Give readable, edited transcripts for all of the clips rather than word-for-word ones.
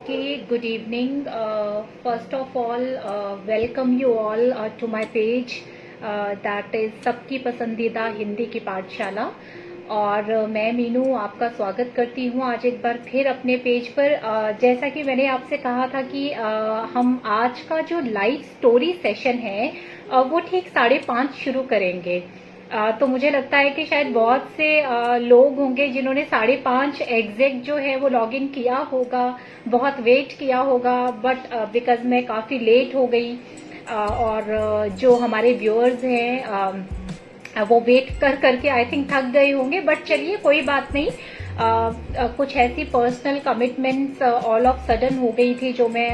Okay, good evening. First of all, welcome you all to my page that is सबकी पसंदीदा हिंदी की पाठशाला। और मैं मीनू आपका स्वागत करती हूँ आज एक बार फिर अपने पेज पर। जैसा कि मैंने आपसे कहा था कि हम आज का जो लाइव स्टोरी सेशन है वो ठीक 5:30 शुरू करेंगे। तो मुझे लगता है कि शायद बहुत से लोग होंगे जिन्होंने 5:30 एग्जैक्ट जो है वो लॉग इन किया होगा, बहुत वेट किया होगा, बट बिकॉज मैं काफ़ी लेट हो गई और जो हमारे व्यूअर्स हैं वो वेट कर करके आई थिंक थक गए होंगे। बट चलिए कोई बात नहीं, कुछ ऐसी personal commitments all of sudden हो गई थी जो मैं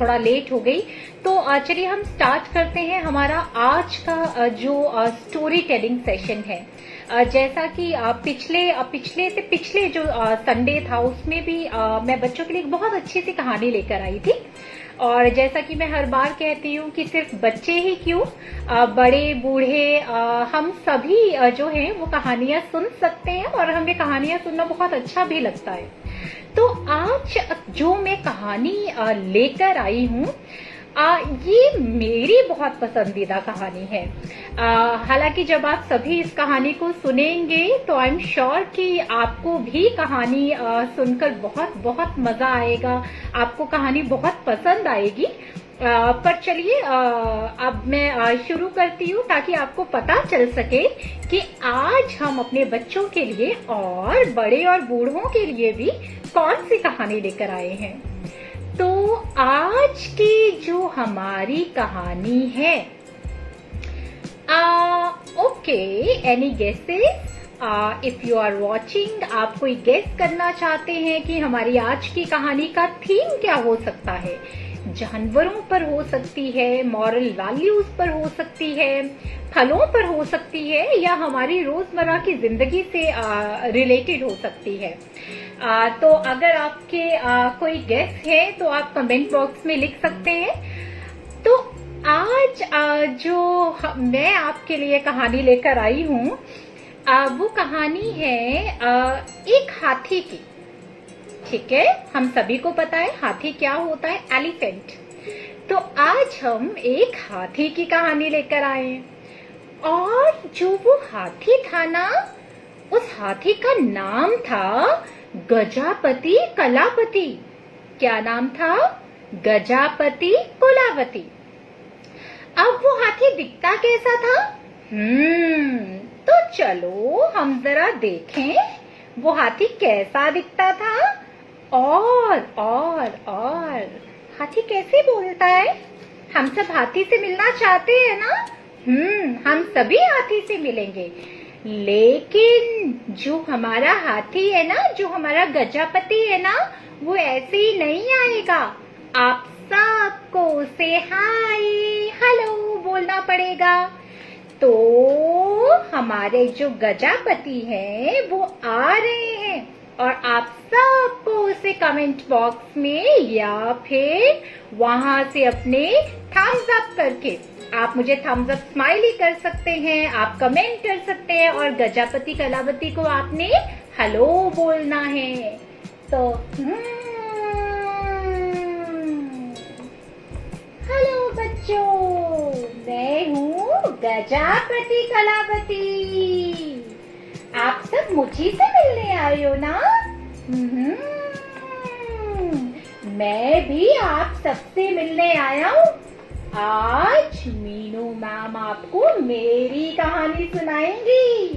थोड़ा लेट हो गई। तो चलिए हम स्टार्ट करते हैं हमारा आज का जो स्टोरी टेलिंग सेशन है। जैसा कि पिछले जो संडे था उसमें भी मैं बच्चों के लिए एक बहुत अच्छी सी कहानी लेकर आई थी। और जैसा कि मैं हर बार कहती हूँ कि सिर्फ बच्चे ही क्यों, बड़े बूढ़े हम सभी जो हैं वो कहानियां सुन सकते हैं और हमें कहानियां सुनना बहुत अच्छा भी लगता है। तो आज जो मैं कहानी लेकर आई हूँ ये मेरी बहुत पसंदीदा कहानी है। हालांकि जब आप सभी इस कहानी को सुनेंगे तो आई एम श्योर कि आपको भी कहानी सुनकर बहुत बहुत मजा आएगा, आपको कहानी बहुत पसंद आएगी। पर चलिए अब मैं शुरू करती हूँ ताकि आपको पता चल सके कि आज हम अपने बच्चों के लिए और बड़े और बूढ़ों के लिए भी कौन सी कहानी लेकर आए हैं। तो आज की जो हमारी कहानी है, okay, any guesses? If you are watching, आप कोई गेस करना चाहते हैं कि हमारी आज की कहानी का थीम क्या हो सकता है? जानवरों पर हो सकती है, मॉरल वैल्यूज पर हो सकती है, फलों पर हो सकती है, या हमारी रोजमर्रा की जिंदगी से रिलेटेड हो सकती है। तो अगर आपके कोई गेस है तो आप कमेंट बॉक्स में लिख सकते हैं। तो आज जो मैं आपके लिए कहानी लेकर आई हूँ वो कहानी है एक हाथी की। ठीक है, हम सभी को पता है हाथी क्या होता है, एलिफेंट। तो आज हम एक हाथी की कहानी लेकर आए और जो वो हाथी था ना, उस हाथी का नाम था गजापति कलापति। क्या नाम था? गजापति कुलावती। अब वो हाथी दिखता कैसा था? तो चलो हम जरा देखें वो हाथी कैसा दिखता था। और हाथी कैसे बोलता है? हम सब हाथी से मिलना चाहते हैं ना? हम सभी हाथी से मिलेंगे, लेकिन जो हमारा हाथी है ना, जो हमारा गजापति है ना, वो ऐसे ही नहीं आएगा। आप सबको उसे हाय हेलो बोलना पड़ेगा। तो हमारे जो गजापति हैं वो आ रहे हैं और आप सबको उसे कमेंट बॉक्स में या फिर वहां से अपने थम्स अप करके, आप मुझे थम्स अप स्माइली कर सकते हैं, आप कमेंट कर सकते हैं और गजापति कलावती को आपने हेलो बोलना है। तो हेलो बच्चों, मैं हूँ गजापति कलावती। आप सब मुझी से मिलने आए हो ना? मैं भी आप सबसे मिलने आया हूँ। आज मीनू मैम आपको मेरी कहानी सुनाएंगी।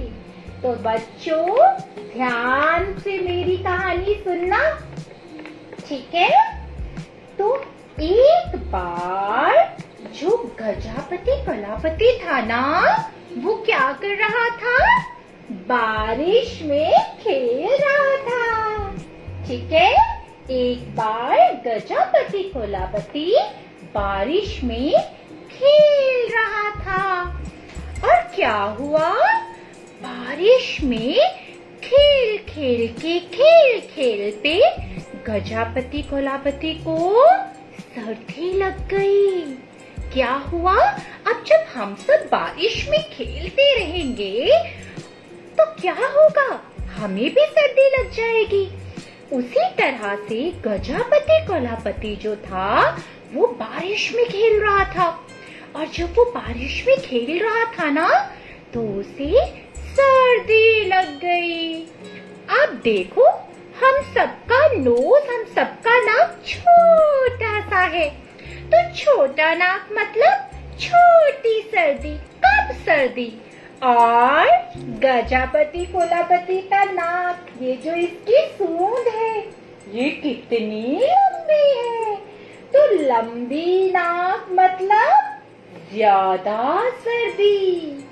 तो बच्चों ध्यान से मेरी कहानी सुनना, ठीक है? तो एक बार जो गजापति कलापति था ना, वो क्या कर रहा था? बारिश में खेल रहा था। ठीक है, एक बार गजापति कलापति बारिश में खेल रहा था। और क्या हुआ? बारिश में खेल खेल पे गजापति कलापति को सर्दी लग गई। क्या हुआ? अब जब हम सब बारिश में खेलते रहेंगे तो क्या होगा? हमें भी सर्दी लग जाएगी। उसी तरह से गजापति कोलापति जो था वो बारिश में खेल रहा था, और जब वो बारिश में खेल रहा था ना तो उसे सर्दी लग गई। अब देखो, हम सबका नोज, हम सबका नाक छोटा सा है, तो छोटा नाक मतलब छोटी सर्दी, कब सर्दी। और गजापति कोलापति का नाक, ये जो इसकी सूंड है ये कितनी लंबी है, तो लंबी नाक मतलब ज्यादा सर्दी,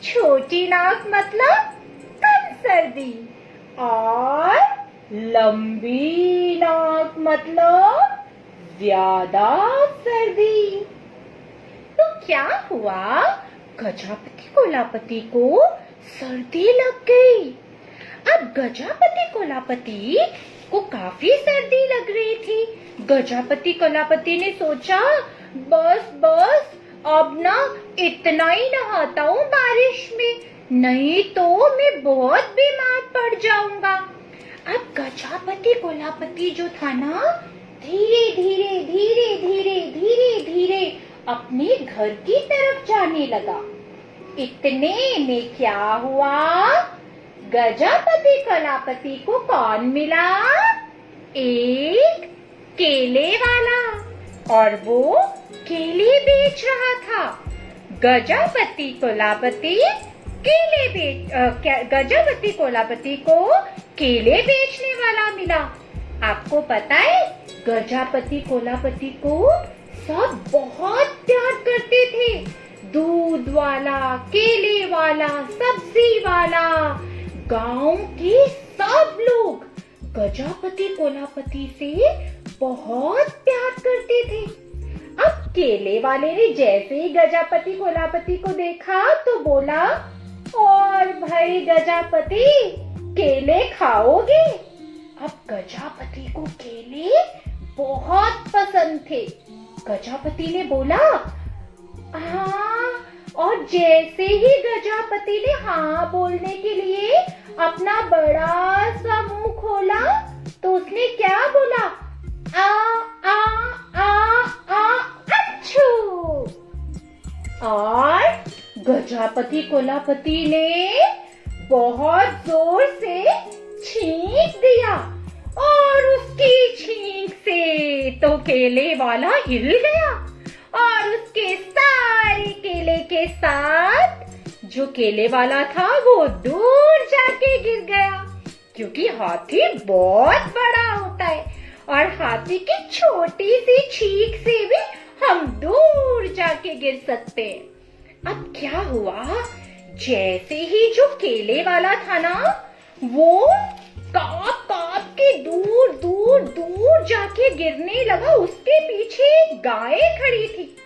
छोटी नाक मतलब कम सर्दी, और लंबी नाक मतलब ज्यादा सर्दी। तो क्या हुआ, गजापति कोलापति को सर्दी लग गई। अब गजापति कोलापति को काफी सर्दी लग रही थी। गजापति कोलापति ने सोचा, बस बस अब ना इतना ही नहाता हूँ बारिश में, नहीं तो मैं बहुत बीमार पड़ जाऊंगा। अब गजापति कोलापति जो था ना, धीरे धीरे धीरे धीरे धीरे धीरे अपने घर की तरफ जाने लगा। इतने में क्या हुआ, गजापति कोलापति को कौन मिला, एक केले वाला, और वो केले बेच रहा था। गजापति कोलापति गजापति कोलापति को केले बेचने वाला मिला। आपको पता है, गजापति कोलापति को सब बहुत प्यार करते थे। दूध वाला, केले वाला, सब्जी वाला, गांव के सब लोग गजापति कोलापति से बहुत प्यार करते थे। अब केले वाले ने जैसे ही गजापति कोलापति को देखा तो बोला, और भाई गजापति, केले खाओगे? अब गजापति को केले बहुत पसंद थे। गजापति ने बोला, हाँ। और जैसे ही गजापति ने हाँ बोलने के लिए अपना बड़ा सा मुंह खोला तो उसने क्या बोला, आ आ आ आ अच्छू। और गजापति कोलापति ने बहुत जोर से छींक दिया, और उसकी छींक से तो केले वाला हिल गया, और उसके सारे केले के साथ जो केले वाला था वो दूर जाके गिर गया, क्योंकि हाथी बहुत बड़ा होता है और हाथी की छोटी सी छींक से भी हम दूर जाके गिर सकते हैं। अब क्या हुआ, जैसे ही जो केले वाला था ना, वो कांप कांप के दूर दूर दूर जाके गिरने लगा। उसके पीछे गाय खड़ी थी,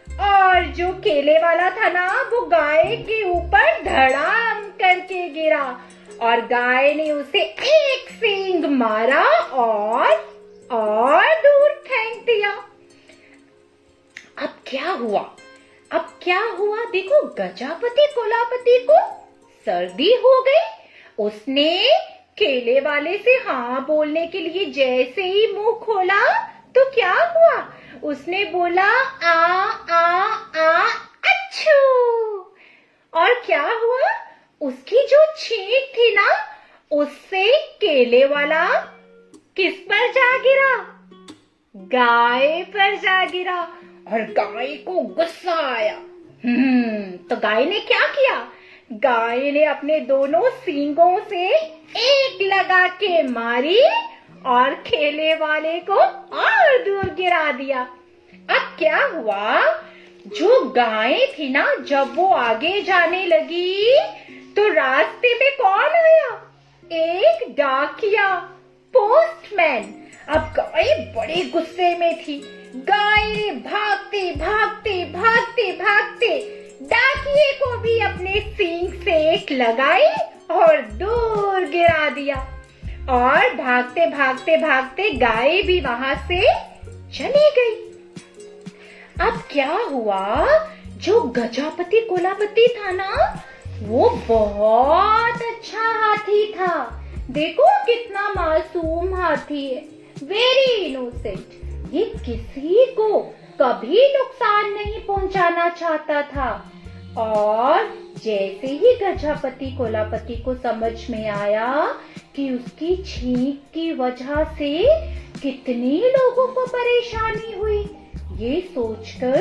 और जो केले वाला था ना, वो गाय के ऊपर धड़ाम करके गिरा, और गाय ने उसे एक सींग मारा और दूर फेंक दिया। अब क्या हुआ, देखो, गजापति कोलापति को सर्दी हो गई। उसने केले वाले से हाँ बोलने के लिए जैसे ही मुंह खोला तो क्या हुआ, उसने बोला, आ आ आ अच्छू। और क्या हुआ, उसकी जो छींक थी ना, उससे केले वाला किस पर जा गिरा, गाय पर जा गिरा, और गाय को गुस्सा आया। तो गाय ने क्या किया, गाय ने अपने दोनों सींगों से एक लगा के मारी और केले वाले को और दूर गिरा दिया। अब क्या हुआ, जो गाय थी ना, जब वो आगे जाने लगी तो रास्ते में कौन आया, एक डाकिया, पोस्टमैन। अब गाय बड़े गुस्से में थी। गाय ने भागते भागते भागते भागते डाकिये को भी अपने सींग से एक लगाई और दूर गिरा दिया, और भागते भागते भागते गाय भी वहां से चली गई। अब क्या हुआ, जो गजापति कोलापति था ना, वो बहुत अच्छा हाथी था, देखो कितना मासूम हाथी है, वेरी इनोसेंट। ये किसी को कभी नुकसान नहीं पहुंचाना चाहता था। और जैसे ही गजापति कोलापति को समझ में आया कि उसकी छींक की वजह से कितने लोगों को परेशानी हुई, ये सोचकर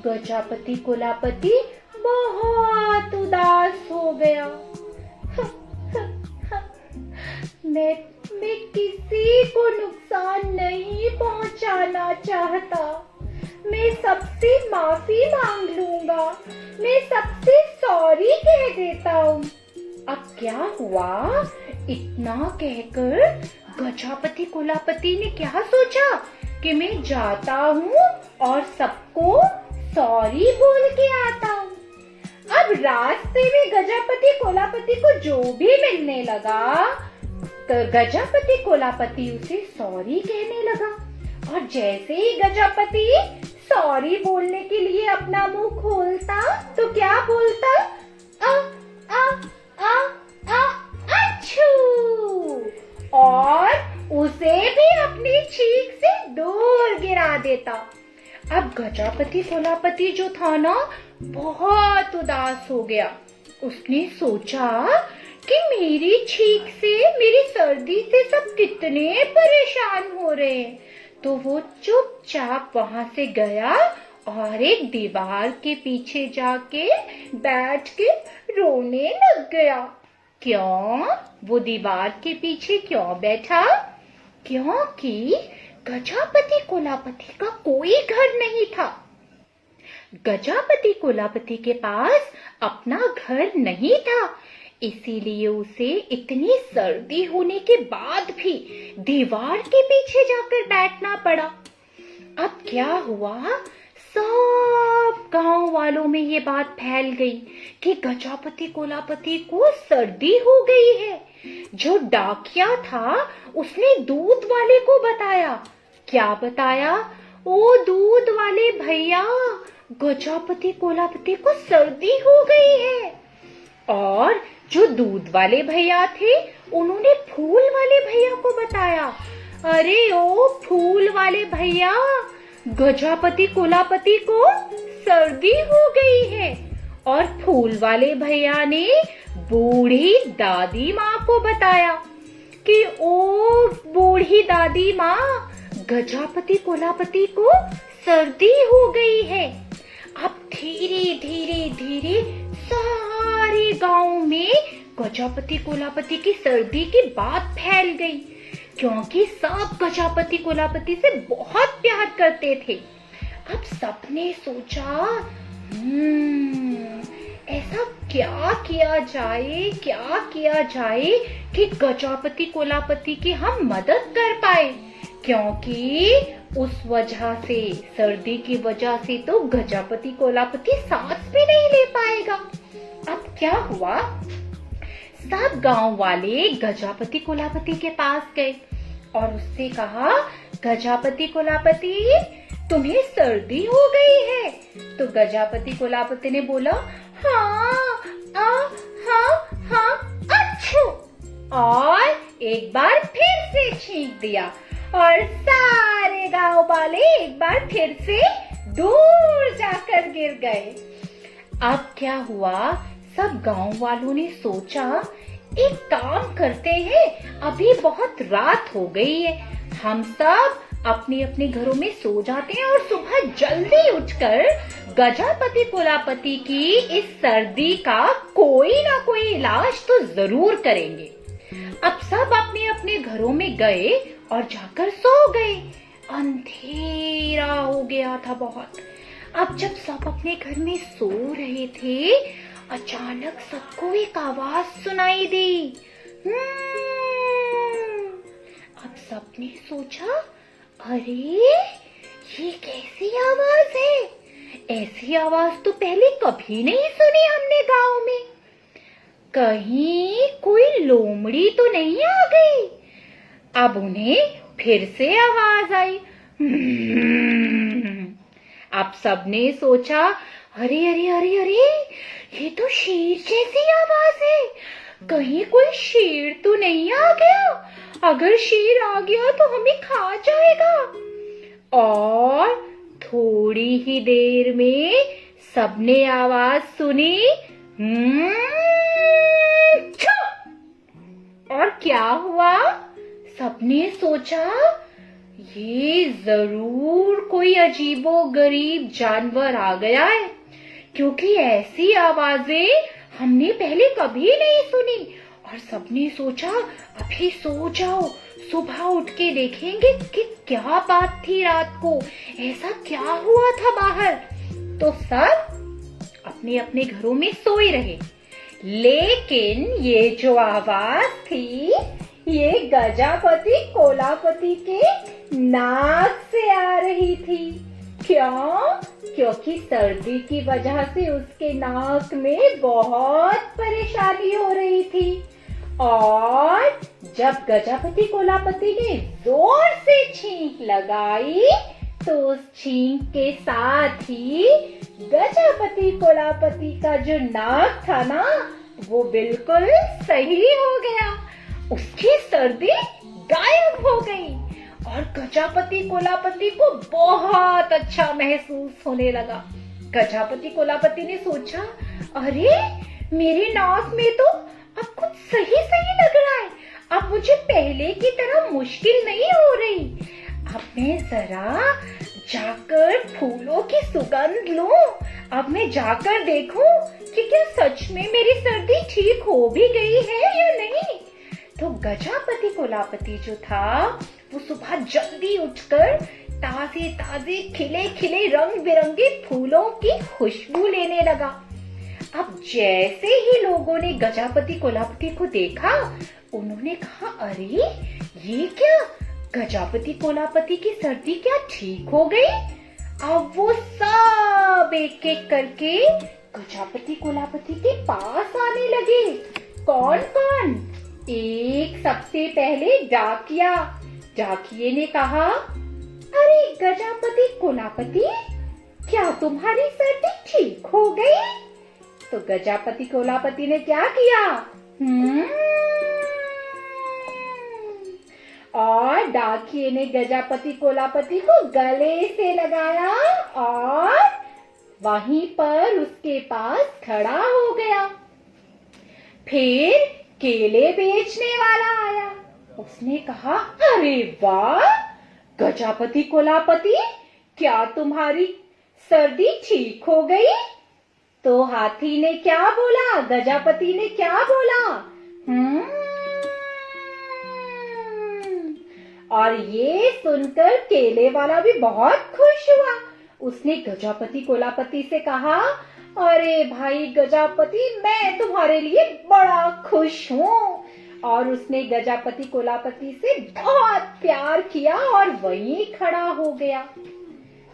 गजापति कोलापति बहुत उदास हो गया। मैं किसी को नुकसान नहीं पहुंचाना चाहता। मैं सबसे माफी मांग लूंगा। मैं सबसे सॉरी कह देता हूँ। अब क्या हुआ, इतना कहकर गजापति कोलापति ने क्या सोचा कि मैं जाता हूँ और सबको सॉरी बोल के आता हूँ। अब रास्ते में गजापति कोलापति को जो भी मिलने लगा, गजापति कोलापति उसे सॉरी कहने लगा। और जैसे ही गजापति सॉरी बोलने के लिए अपना मुंह खोलता तो क्या बोलता, आ आ आ आ अच्छू, और उसे भी अपनी छींक से दूर गिरा देता। अब गजापति कोलापति जो था ना, बहुत उदास हो गया। उसने सोचा कि मेरी छींक से, मेरी सर्दी से सब कितने परेशान हो रहे हैं। तो वो चुपचाप वहां से गया और एक दीवार के पीछे जाके बैठ के रोने लग गया। क्यों? वो दीवार के पीछे क्यों बैठा? क्योंकि गजापति कोलापति का कोई घर नहीं था। गजापति कोलापति के पास अपना घर नहीं था, इसीलिए उसे इतनी सर्दी होने के बाद भी दीवार के पीछे जाकर बैठना पड़ा। अब क्या हुआ, सब गांव वालों में ये बात फैल गई कि गजापति कोलापति को सर्दी हो गई है। जो डाकिया था उसने दूध वाले को बताया। क्या बताया? ओ दूध वाले भैया, गजापति कोलापति को सर्दी हो गई है। और जो दूध वाले भैया थे उन्होंने फूल वाले भैया को बताया। अरे ओ फूल वाले भैया, गजापति कोलापति को सर्दी हो गई है। और फूल वाले भैया ने बूढ़ी दादी माँ को बताया कि ओ बूढ़ी दादी माँ, गजापति कोलापति को सर्दी हो गई है। अब धीरे धीरे धीरे सारे गांव में गजापति कोलापति की सर्दी की बात फैल गई, क्योंकि सब गजापति कोलापति से बहुत प्यार करते थे। अब सबने सोचा, ऐसा क्या किया जाए कि गजापति कोलापति की हम मदद कर पाए, क्योंकि उस वजह से, सर्दी की वजह से तो गजापति कोलापति सांस भी नहीं ले पाएगा। अब क्या हुआ, सब गांव वाले गजापति कोलापति के पास गए और उससे कहा, गजापति कोलापति तुम्हें सर्दी हो गई है? तो गजापति कोलापति ने बोला, हाँ अच्छू, और एक बार फिर से छींक दिया और सारे गांव वाले एक बार फिर से दूर जाकर गिर गए। अब क्या हुआ, सब गांव वालों ने सोचा, एक काम करते हैं, अभी बहुत रात हो गई है, हम सब अपने अपने घरों में सो जाते हैं और सुबह जल्दी उठकर गजापति कोलापति की इस सर्दी का कोई ना कोई इलाज तो जरूर करेंगे। अब सब अपने अपने घरों में गए और जाकर सो गए। अंधेरा हो गया था बहुत। अब जब सब अपने घर में सो रहे थे, अचानक सबको एक आवाज सुनाई दी। अब सबने सोचा, अरे ये कैसी आवाज है? ऐसी आवाज तो पहले कभी नहीं सुनी हमने गांव में। कहीं कोई लोमड़ी तो नहीं आ गई? अब उन्हें फिर से आवाज आई। अब सबने सोचा, अरे अरे अरे अरे, ये तो शेर जैसी आवाज है। कहीं कोई शेर तो नहीं आ गया? अगर शेर आ गया तो हमें खा जाएगा। और थोड़ी ही देर में सबने आवाज सुनी, छू! और क्या हुआ? सबने सोचा ये जरूर कोई अजीबोगरीब जानवर आ गया है, क्योंकि ऐसी आवाजें हमने पहले कभी नहीं सुनी। और सबने सोचा अभी सो जाओ, सुबह उठ के देखेंगे कि क्या बात थी, रात को ऐसा क्या हुआ था बाहर। तो सब अपने अपने घरों में सोए रहे, लेकिन ये जो आवाज थी ये गजापति कोलापति के नाक से आ रही थी। क्यों? क्योंकि सर्दी की वजह से उसके नाक में बहुत परेशानी हो रही थी। और जब गजापति कोलापति ने जोर से छींक लगाई तो उस छींक के साथ ही गजापति कोलापति का जो नाक था ना, वो बिल्कुल सही हो गया। उसकी सर्दी गायब हो गई और गजापति कोलापति को बहुत अच्छा महसूस होने लगा। गजापति कोलापति ने सोचा, अरे मेरे नाक में तो अब कुछ सही सही लग रहा है, अब मुझे पहले की तरह मुश्किल नहीं हो रही। अब मैं जरा जाकर फूलों की सुगंध लूं, अब मैं जाकर देखूं कि क्या सच में मेरी सर्दी ठीक हो भी गई है या नहीं। तो गजापति कोलापति जो था वो सुबह जल्दी उठकर ताजे ताजे खिले खिले रंग बिरंगे फूलों की खुशबू लेने लगा। अब जैसे ही लोगों ने गजापति कोलापति को देखा, उन्होंने कहा, अरे ये क्या, गजापति कोलापति की सर्दी क्या ठीक हो गई? अब वो सब एक एक करके गजापति कोलापति के पास आने लगे। कौन कौन? एक सबसे पहले डाकिया। डाकिये ने कहा, अरे गजापति कोलापति, क्या तुम्हारी सर्दी ठीक हो गई? तो गजापति कोलापति ने क्या किया? और डाकिये ने गजापति कोलापति को गले से लगाया और वहीं पर उसके पास खड़ा हो गया। फिर केले बेचने वाला आया। उसने कहा, अरे वाह गजापति कोलापति, क्या तुम्हारी सर्दी ठीक हो गई? तो हाथी ने क्या बोला, गजापति ने क्या बोला? और ये सुनकर केले वाला भी बहुत खुश हुआ। उसने गजापति कोलापति से कहा, अरे भाई गजापति, मैं तुम्हारे लिए बड़ा खुश हूँ। और उसने गजापति कोलापति से बहुत प्यार किया और वहीं खड़ा हो गया।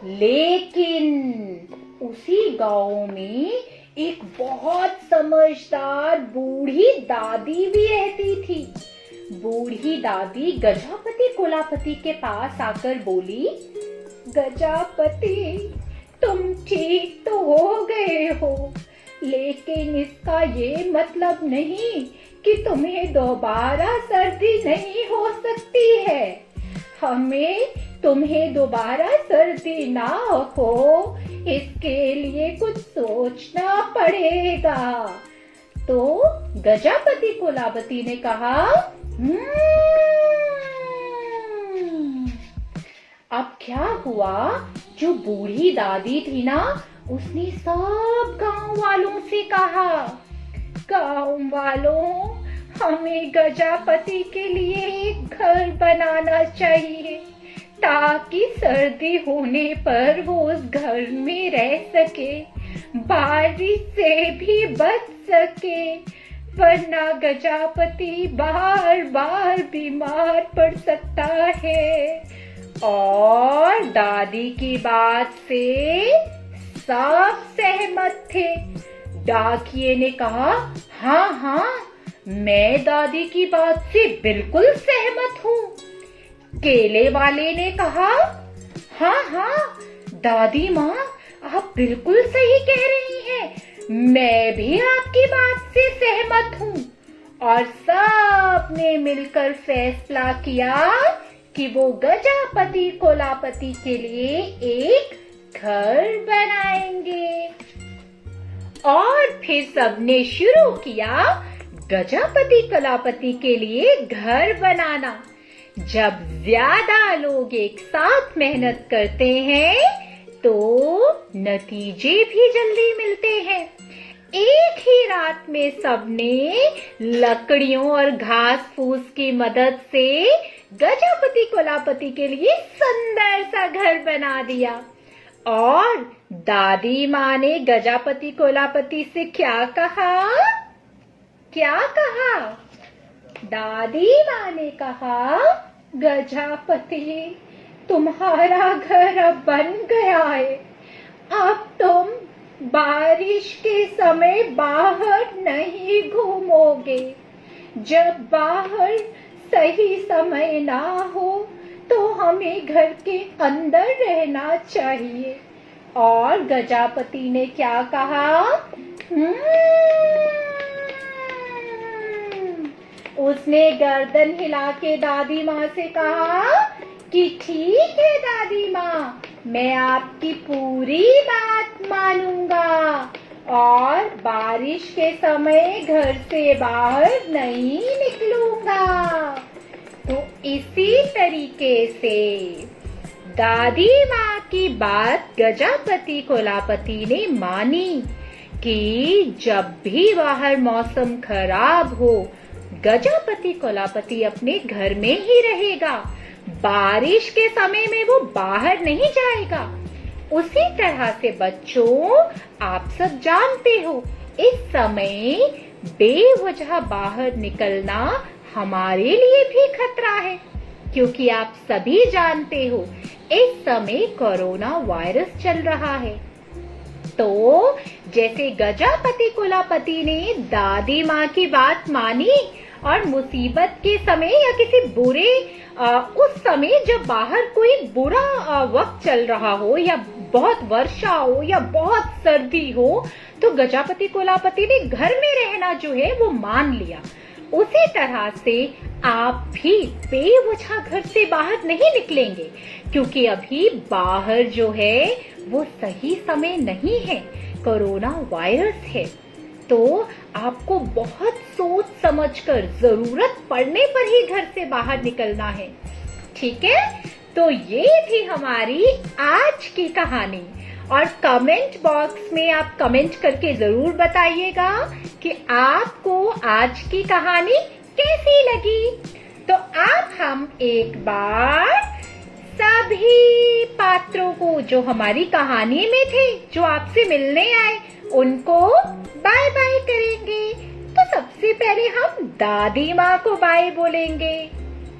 लेकिन उसी गांव में एक बहुत समझदार बूढ़ी दादी भी रहती थी। बूढ़ी दादी गजापति कोलापति के पास आकर बोली, गजापति, तुम ठीक तो हो गए हो, लेकिन इसका ये मतलब नहीं कि तुम्हें दोबारा सर्दी नहीं हो सकती है। हमें तुम्हें दोबारा सर्दी ना हो, इसके लिए कुछ सोचना पड़ेगा। तो गजापति कोलापति ने कहा, अब क्या हुआ, जो बूढ़ी दादी थी ना, उसने सब गांव वालों से कहा, गांव वालों, हमें गजापति के लिए एक घर बनाना चाहिए ताकि सर्दी होने पर वो उस घर में रह सके, बारिश से भी बच सके, वरना गजापति बार बार बीमार पड़ सकता है। और दादी की बात से सब सहमत थे। डाकिये ने कहा, हाँ हाँ, मैं दादी की बात से बिल्कुल सहमत हूँ। केले वाले ने कहा, हाँ हाँ दादी माँ, आप बिल्कुल सही कह रही हैं, मैं भी आपकी बात से सहमत हूँ। और सब ने मिलकर फैसला किया कि वो गजापति कोलापति के लिए एक घर बनाएंगे। और फिर सबने शुरू किया गजापति कोलापति के लिए घर बनाना। जब ज्यादा लोग एक साथ मेहनत करते हैं तो नतीजे भी जल्दी मिलते हैं। एक ही रात में सबने लकड़ियों और घास फूस की मदद से गजापति कोलापति के लिए सुंदर सा घर बना दिया। और दादी माँ ने गजापति कोलापति से क्या कहा? क्या कहा? दादी माँ ने कहा, गजापति तुम्हारा घर अब बन गया है। अब तुम बारिश के समय बाहर नहीं घूमोगे। जब बाहर सही समय ना हो तो हमें घर के अंदर रहना चाहिए। और गजापति ने क्या कहा? उसने गर्दन हिला के दादी माँ से कहा कि ठीक है दादी माँ, मैं आपकी पूरी बात मानूंगा और बारिश के समय घर से बाहर नहीं निकलूंगा। तो इसी तरीके से दादी माँ की बात गजापति कोलापति ने मानी कि जब भी बाहर मौसम खराब हो गजापति कोलापति अपने घर में ही रहेगा। बारिश के समय में वो बाहर नहीं जाएगा। उसी तरह से बच्चों, आप सब जानते हो इस समय बेवजह बाहर निकलना हमारे लिए भी खतरा है, क्योंकि आप सभी जानते हो इस समय कोरोना वायरस चल रहा है। तो जैसे गजापति कोलापति ने दादी माँ की बात मानी और मुसीबत के समय या किसी बुरे उस समय जब बाहर कोई बुरा वक्त चल रहा हो या बहुत वर्षा हो या बहुत सर्दी हो तो गजापति कोलापति ने घर में रहना जो है वो मान लिया। उसी तरह से आप भी बेवजह घर से बाहर नहीं निकलेंगे, क्योंकि अभी बाहर जो है वो सही समय नहीं है, कोरोना वायरस है। तो आपको बहुत सोच समझकर जरूरत पड़ने पर ही घर से बाहर निकलना है, ठीक है? तो ये थी हमारी आज की कहानी। और कमेंट बॉक्स में आप कमेंट करके जरूर बताइएगा कि आपको आज की कहानी कैसी लगी। तो अब हम एक बार सभी पात्रों को जो हमारी कहानी में थे, जो आपसे मिलने आए, उनको बाय बाय करेंगे। तो सबसे पहले हम दादी माँ को बाय बोलेंगे।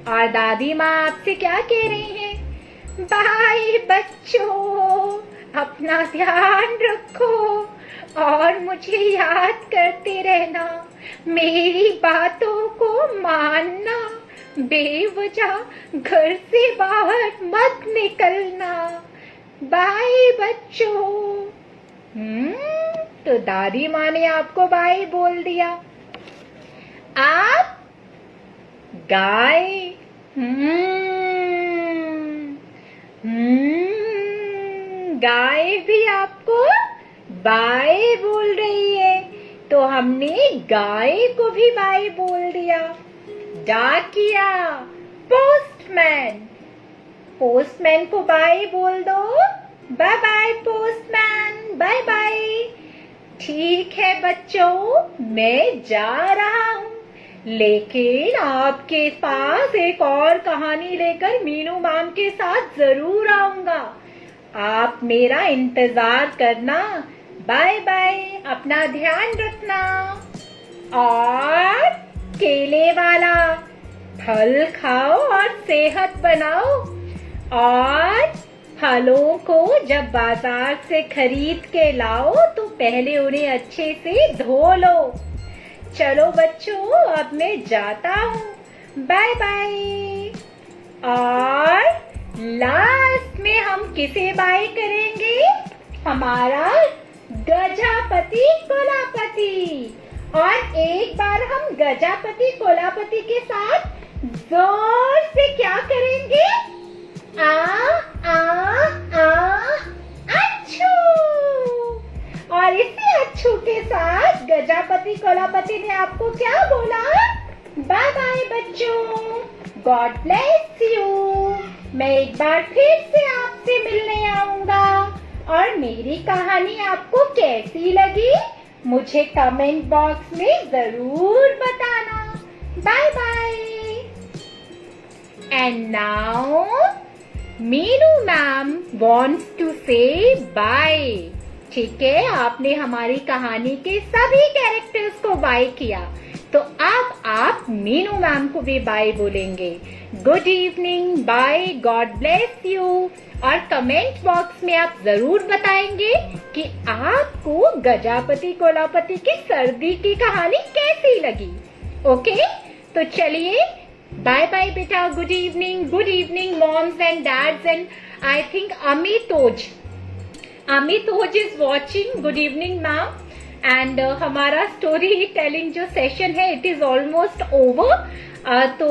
और दादी माँ आपसे क्या कह रही हैं? बाय बच्चों, अपना ध्यान रखो और मुझे याद करते रहना, मेरी बातों को मानना, बेवजह घर से बाहर मत निकलना। बाय बच्चों। तो दादी माँ ने आपको बाय बोल दिया। आप गाय गाय भी आपको बाय बोल रही है, तो हमने गाय को भी बाय बोल दिया। डाकिया, पोस्टमैन, पोस्टमैन को बाय बोल दो। Bye bye postman, bye bye. ठीक है बच्चों, मैं जा रहा हूँ, लेकिन आपके पास एक और कहानी लेकर मीनू मैम के साथ जरूर आऊंगा। आप मेरा इंतजार करना। बाय बाय, अपना ध्यान रखना। और केले वाला फल खाओ और सेहत बनाओ। और फलों को जब बाजार से खरीद के लाओ तो पहले उन्हें अच्छे से धो लो। चलो बच्चों, अब मैं जाता हूँ। Bye bye. और लास्ट में हम किसे बाय करेंगे? हमारा गजापति कोलापति। और एक बार हम गजापति कोलापति के साथ जोर से क्या करेंगे? आ अच्छू। और इसी अच्छू के साथ गजापति कोलापति ने आपको क्या बोला? बाय बाय बच्चों, गॉड ब्लेस यू। मैं एक बार फिर से आपसे मिलने आऊंगा। और मेरी कहानी आपको कैसी लगी मुझे कमेंट बॉक्स में जरूर बताना। Bye bye. And now Meenu ma'am wants to say bye। ठीक है, आपने हमारी कहानी के सभी कैरेक्टर्स को बाय किया, तो अब आप मीनू मैम को भी बाय बोलेंगे। Good evening, bye, God bless you. और कमेंट बॉक्स में आप जरूर बताएंगे कि आपको गजापति कोलापति की सर्दी की कहानी कैसी लगी। ओके, तो चलिए बाय बाय बेटा। Good evening moms and dads and I think Amitoj is watching. Good evening ma'am. And हमारा स्टोरी टेलिंग जो सेशन है इट इज ऑलमोस्ट ओवर। तो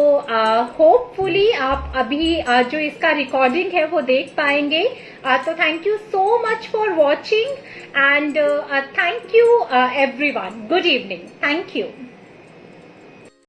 होपफुली आप अभी जो इसका रिकॉर्डिंग है वो देख पाएंगे। तो thank you so much for watching and thank you everyone. Good evening, thank you.